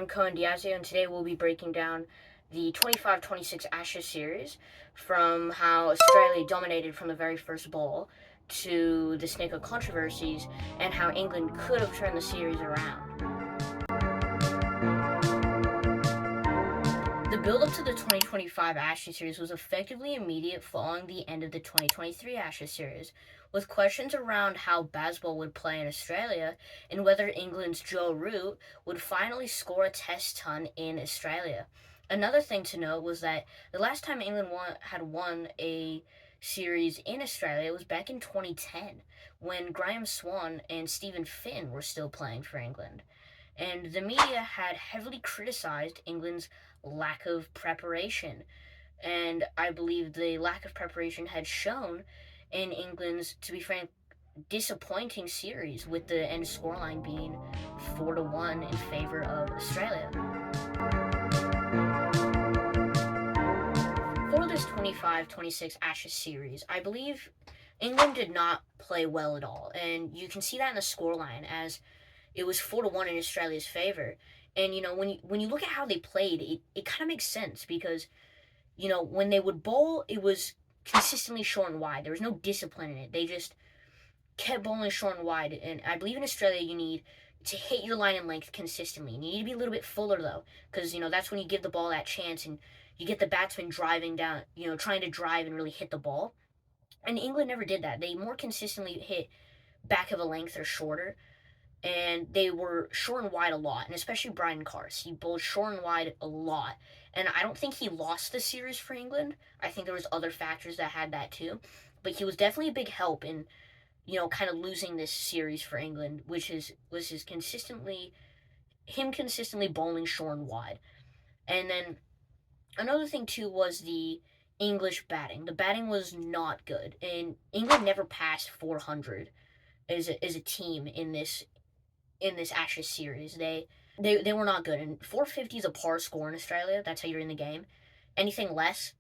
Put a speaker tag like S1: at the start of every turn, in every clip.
S1: I'm Cohen Diazio, and today we'll be breaking down the 25-26 Ashes series from how Australia dominated from the very first ball to the snake of controversies and how England could have turned the series around. The build-up to the 2025 Ashes series was effectively immediate following the end of the 2023 Ashes series, with questions around how baseball would play in Australia and whether England's Joe Root would finally score a test ton in Australia. Another thing to note was that the last time England had won a series in Australia was back in 2010, when Graham Swan and Stephen Finn were still playing for England. And the media had heavily criticized England's lack of preparation. And I believe the lack of preparation had shown in England's, to be frank, disappointing series, with the end scoreline being 4-1 in favor of Australia. For this 25-26 Ashes series, I believe England did not play well at all. And you can see that in the scoreline, as it was 4-1 in Australia's favor. And when you look at how they played, it kind of makes sense, because when they would bowl, it was consistently short and wide. There was no discipline in it. They just kept bowling short and wide. And I believe in Australia you need to hit your line and length consistently. You need to be a little bit fuller, though, because that's when you give the ball that chance and you get the batsman driving down, trying to drive and really hit the ball. And England never did that. They more consistently hit back of a length or shorter, and they were short and wide a lot, and especially Brian Cars. He bowled short and wide a lot, and I don't think he lost the series for England. I think there was other factors that had that too, but he was definitely a big help in, kind of losing this series for England, which was his consistently bowling short and wide. And then another thing too was the English batting. The batting was not good, and England never passed 400 as a team in this Ashes series. They were not good, and 450 is a par score in Australia. That's how you're in the game. Anything less,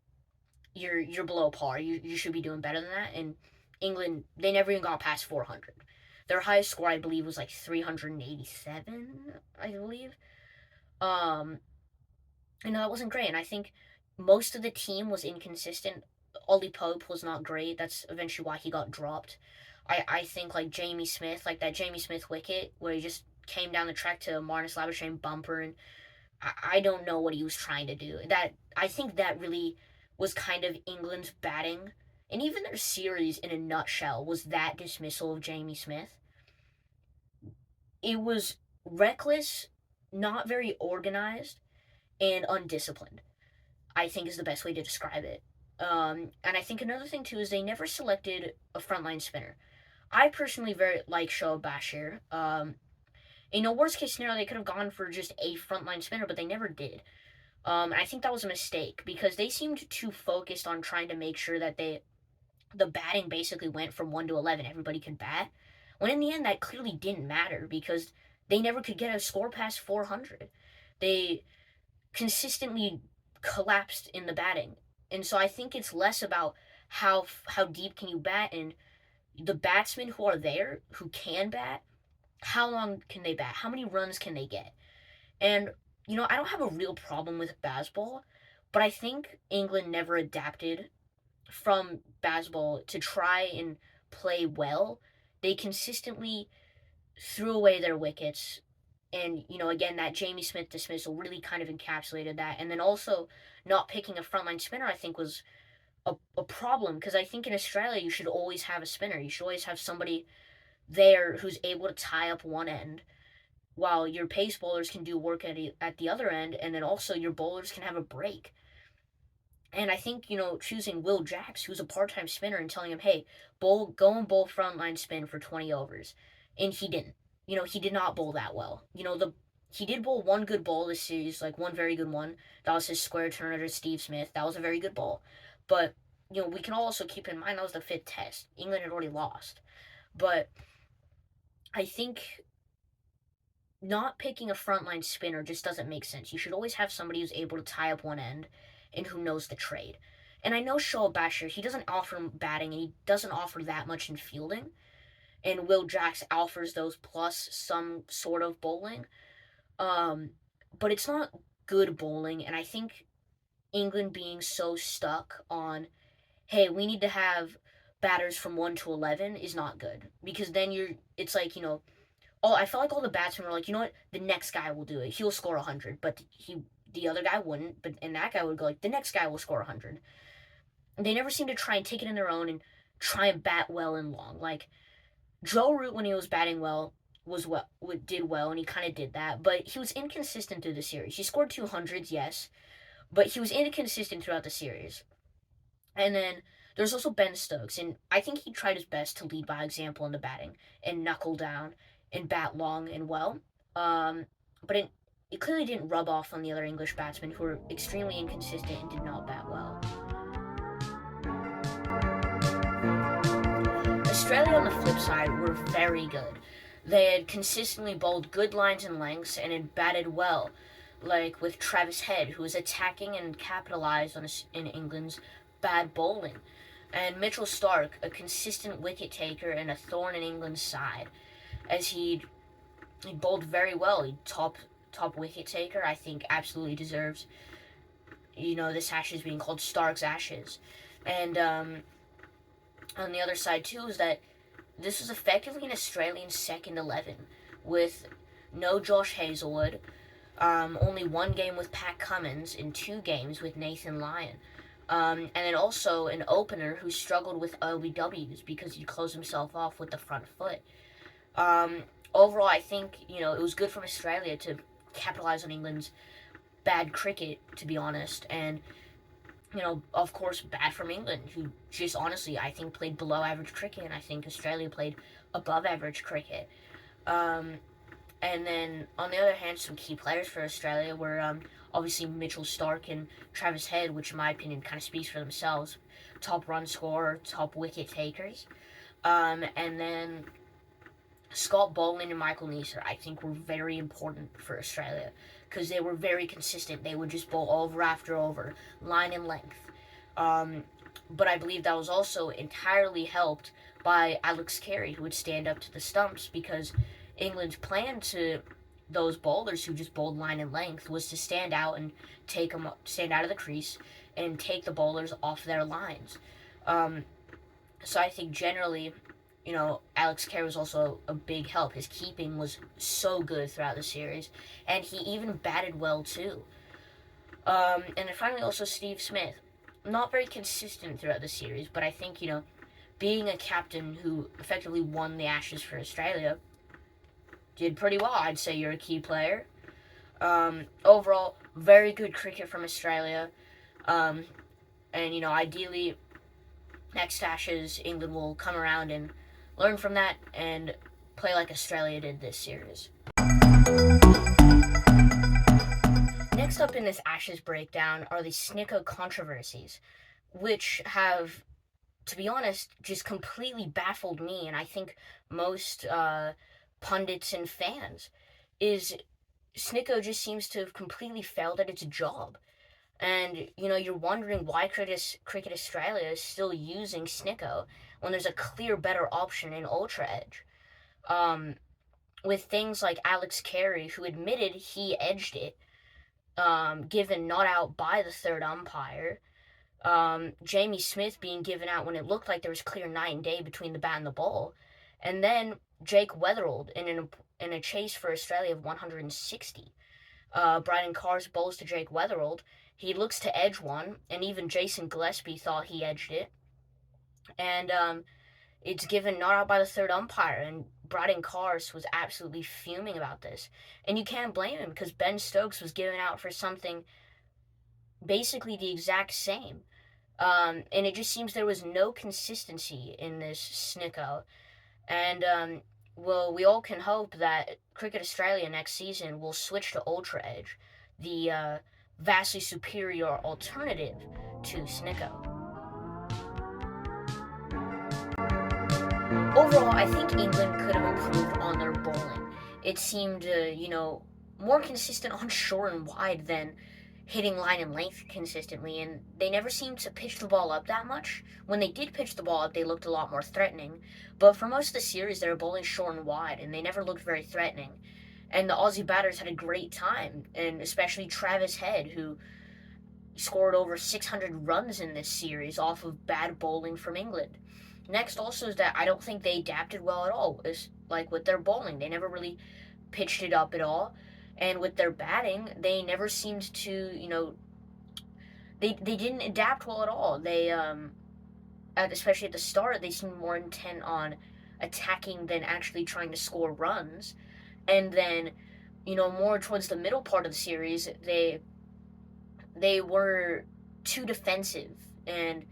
S1: you're below par. You should be doing better than that. And England, they never even got past 400. Their highest score, I believe, was like 387. I believe. That wasn't great, and I think most of the team was inconsistent. Ollie Pope was not great. That's eventually why he got dropped. I think like Jamie Smith, like that Jamie Smith wicket where he just came down the track to Marnus Labuschagne bumper, and I don't know what he was trying to do. I think that really was kind of England's batting, and even their series in a nutshell was that dismissal of Jamie Smith. It was reckless, not very organized, and undisciplined, I think is the best way to describe it. And I think another thing too is they never selected a frontline spinner. I personally very like Shoaib Bashir. Worst case scenario, they could have gone for just a frontline spinner, but they never did. I think that was a mistake, because they seemed too focused on trying to make sure that the batting basically went from 1 to 11. Everybody could bat. When in the end, that clearly didn't matter, because they never could get a score past 400. They consistently collapsed in the batting. And so I think it's less about how deep can you bat, and the batsmen who are there, who can bat, how long can they bat? How many runs can they get? And, I don't have a real problem with baseball, but I think England never adapted from baseball to try and play well. They consistently threw away their wickets. And, again, that Jamie Smith dismissal really kind of encapsulated that. And then also not picking a frontline spinner, I think, was a problem, because I think in Australia you should always have a spinner. You should always have somebody there who's able to tie up one end, while your pace bowlers can do work at the other end, and then also your bowlers can have a break. And I think, choosing Will Jacks, who's a part-time spinner, and telling him, hey, go and bowl frontline spin for 20 overs. And he didn't. He did not bowl that well. He did bowl one good bowl this series, like one very good one. That was his square turner to Steve Smith. That was a very good bowl. But, we can also keep in mind that was the 5th test. England had already lost. But I think not picking a frontline spinner just doesn't make sense. You should always have somebody who's able to tie up one end and who knows the trade. And I know Shoaib Bashir, he doesn't offer batting, and he doesn't offer that much in fielding. And Will Jacks offers those plus some sort of bowling. but it's not good bowling. And I think England being so stuck on, hey, we need to have batters from 1 to 11 is not good, because then it's like, oh, I felt like all the batsmen were like, you know what, the next guy will do it. He'll score 100, but the other guy wouldn't. But and that guy would go like, the next guy will score 100. They never seem to try and take it in their own and try and bat well and long. Like Joe Root, when he was batting well, did well, and he kind of did that. But he was inconsistent through the series. He scored 200s, yes, but he was inconsistent throughout the series. And then there's also Ben Stokes, and I think he tried his best to lead by example in the batting and knuckle down and bat long and well. Um, but it clearly didn't rub off on the other English batsmen, who were extremely inconsistent and did not bat well. Australia, on the flip side, were very good. They had consistently bowled good lines and lengths and had batted well, like with Travis Head, who was attacking and capitalized on in England's bad bowling, and Mitchell Starc, a consistent wicket taker and a thorn in England's side, as he bowled very well. He top wicket taker. I think absolutely deserves, this Ashes being called Stark's Ashes, and on the other side too is that this was effectively an Australian second 11 with no Josh Hazlewood, only one game with Pat Cummins, and 2 games with Nathan Lyon. And then also an opener who struggled with OBWs because he closed himself off with the front foot. Overall, I think, it was good from Australia to capitalize on England's bad cricket, to be honest, and of course, bad from England, who just honestly, I think, played below average cricket, and I think Australia played above average cricket. And then, on the other hand, some key players for Australia were obviously Mitchell Starc and Travis Head, which, in my opinion, kind of speaks for themselves. Top run scorer, top wicket takers. And then Scott Boland and Michael Neser, I think, were very important for Australia, because they were very consistent. They would just bowl over after over, line and length. But I believe that was also entirely helped by Alex Carey, who would stand up to the stumps, because England's plan to those bowlers who just bowled line and length was to stand out and stand out of the crease and take the bowlers off their lines. So I think generally, Alex Carey was also a big help. His keeping was so good throughout the series, and he even batted well too. And then finally also Steve Smith. Not very consistent throughout the series, but I think, being a captain who effectively won the Ashes for Australia, did pretty well. I'd say you're a key player. Overall, very good cricket from Australia. And, ideally, next Ashes, England will come around and learn from that and play like Australia did this series. Next up in this Ashes breakdown are the Snicko controversies, which have, to be honest, just completely baffled me, and I think most pundits and fans. Is Snicko just seems to have completely failed at its job. And, you're wondering why Cricket Australia is still using Snicko when there's a clear better option in Ultra Edge. With things like Alex Carey, who admitted he edged it, given not out by the third umpire. Jamie Smith being given out when it looked like there was clear night and day between the bat and the ball. And then Jake Weatherald in a chase for Australia of 160. Bryden Carr's bowls to Jake Weatherald. He looks to edge one, and even Jason Gillespie thought he edged it. And it's given not out by the third umpire, and Bryden Carr was absolutely fuming about this. And you can't blame him, because Ben Stokes was given out for something basically the exact same. And it just seems there was no consistency in this Snicko. And, well, we all can hope that Cricket Australia next season will switch to Ultra Edge, the vastly superior alternative to Snicko. Overall, I think England could have improved on their bowling. It seemed, more consistent on short and wide than hitting line and length consistently, and they never seemed to pitch the ball up that much. When they did pitch the ball up, they looked a lot more threatening, but for most of the series, they were bowling short and wide, and they never looked very threatening. And the Aussie batters had a great time, and especially Travis Head, who scored over 600 runs in this series off of bad bowling from England. Next, also, is that I don't think they adapted well at all. Is like with their bowling, they never really pitched it up at all, and with their batting, they never seemed to, they didn't adapt well at all. Especially at the start, they seemed more intent on attacking than actually trying to score runs, and then, more towards the middle part of the series, they were too defensive, and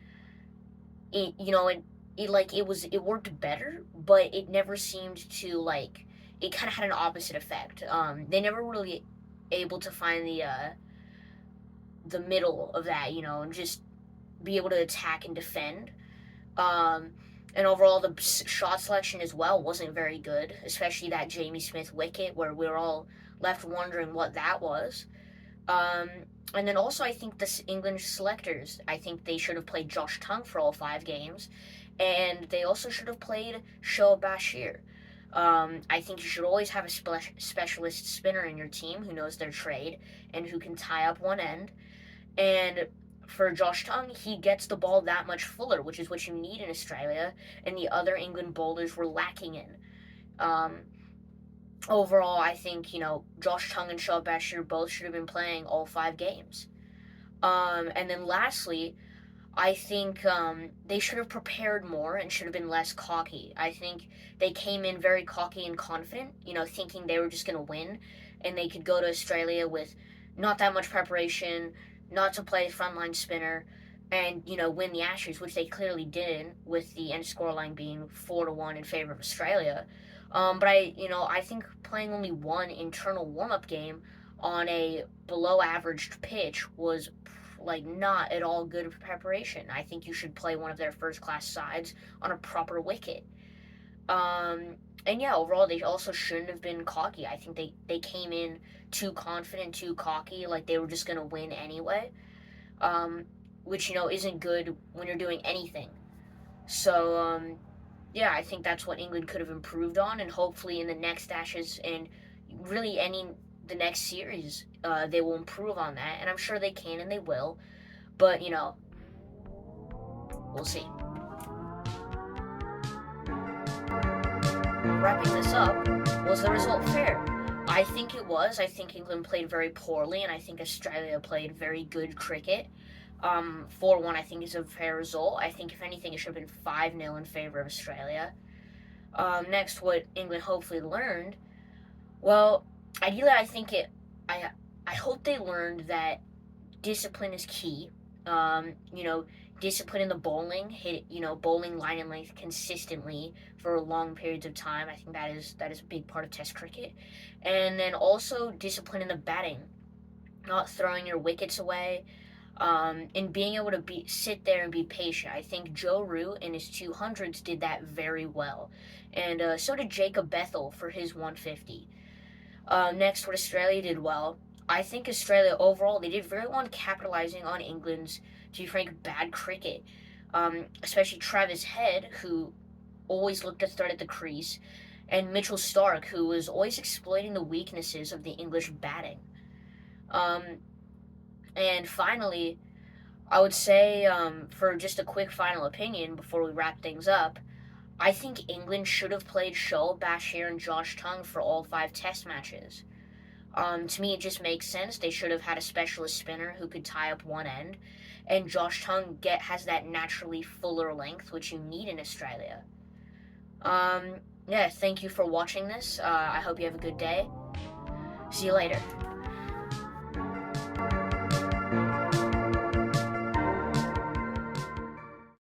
S1: it you know it like it worked better, but it never seemed to like it kind of had an opposite effect. They never really able to find the middle of that, and just be able to attack and defend. Um, and overall, the shot selection as well wasn't very good, especially that Jamie Smith wicket where we were all left wondering what that was. Um, and then also, I think the English selectors, I think they should have played Josh Tongue for all 5 games, and they also should have played Shoaib Bashir. I think you should always have a specialist spinner in your team who knows their trade and who can tie up one end. And for Josh Tongue, he gets the ball that much fuller, which is what you need in Australia, and the other England bowlers were lacking in. Um, Overall, I think, Josh Tongue and Shoaib Bashir both should have been playing all 5 games. And then lastly, I think they should have prepared more and should have been less cocky. I think they came in very cocky and confident, thinking they were just going to win and they could go to Australia with not that much preparation, not to play frontline spinner, and, win the Ashes, which they clearly didn't, with the end scoreline being 4-1 in favor of Australia. But I think playing only one internal warm up game on a below average pitch was like not at all good preparation. I think you should play one of their first class sides on a proper wicket. And yeah, overall they also shouldn't have been cocky. I think they came in too confident, too cocky, like they were just gonna win anyway. Which isn't good when you're doing anything. So yeah, I think that's what England could have improved on, and hopefully in the next Ashes and really the next series, they will improve on that, and I'm sure they can and they will. But we'll see. Wrapping this up, was the result fair? I think it was. I think England played very poorly, and I think Australia played very good cricket. 4-1, I think, is a fair result. I think, if anything, it should have been 5-0 in favor of Australia. Next, what England hopefully learned. Well, ideally, I hope they learned that discipline is key. Discipline in the bowling, bowling line and length consistently for long periods of time. I think that is a big part of Test cricket, and then also discipline in the batting, not throwing your wickets away, and being able to sit there and be patient. I think Joe Root in his 200s did that very well, and so did Jacob Bethel for his 150. Next, what Australia did well. I think Australia overall, they did very well in capitalizing on England's, to be frank, bad cricket. Especially Travis Head, who always looked a threat at the crease, and Mitchell Starc, who was always exploiting the weaknesses of the English batting. And finally, I would say, for just a quick final opinion before we wrap things up, I think England should have played Shoaib Bashir and Josh Tongue for all 5 Test matches. To me, it just makes sense. They should have had a specialist spinner who could tie up one end, and Josh Tongue has that naturally fuller length, which you need in Australia. Yeah, thank you for watching this. I hope you have a good day. See you later.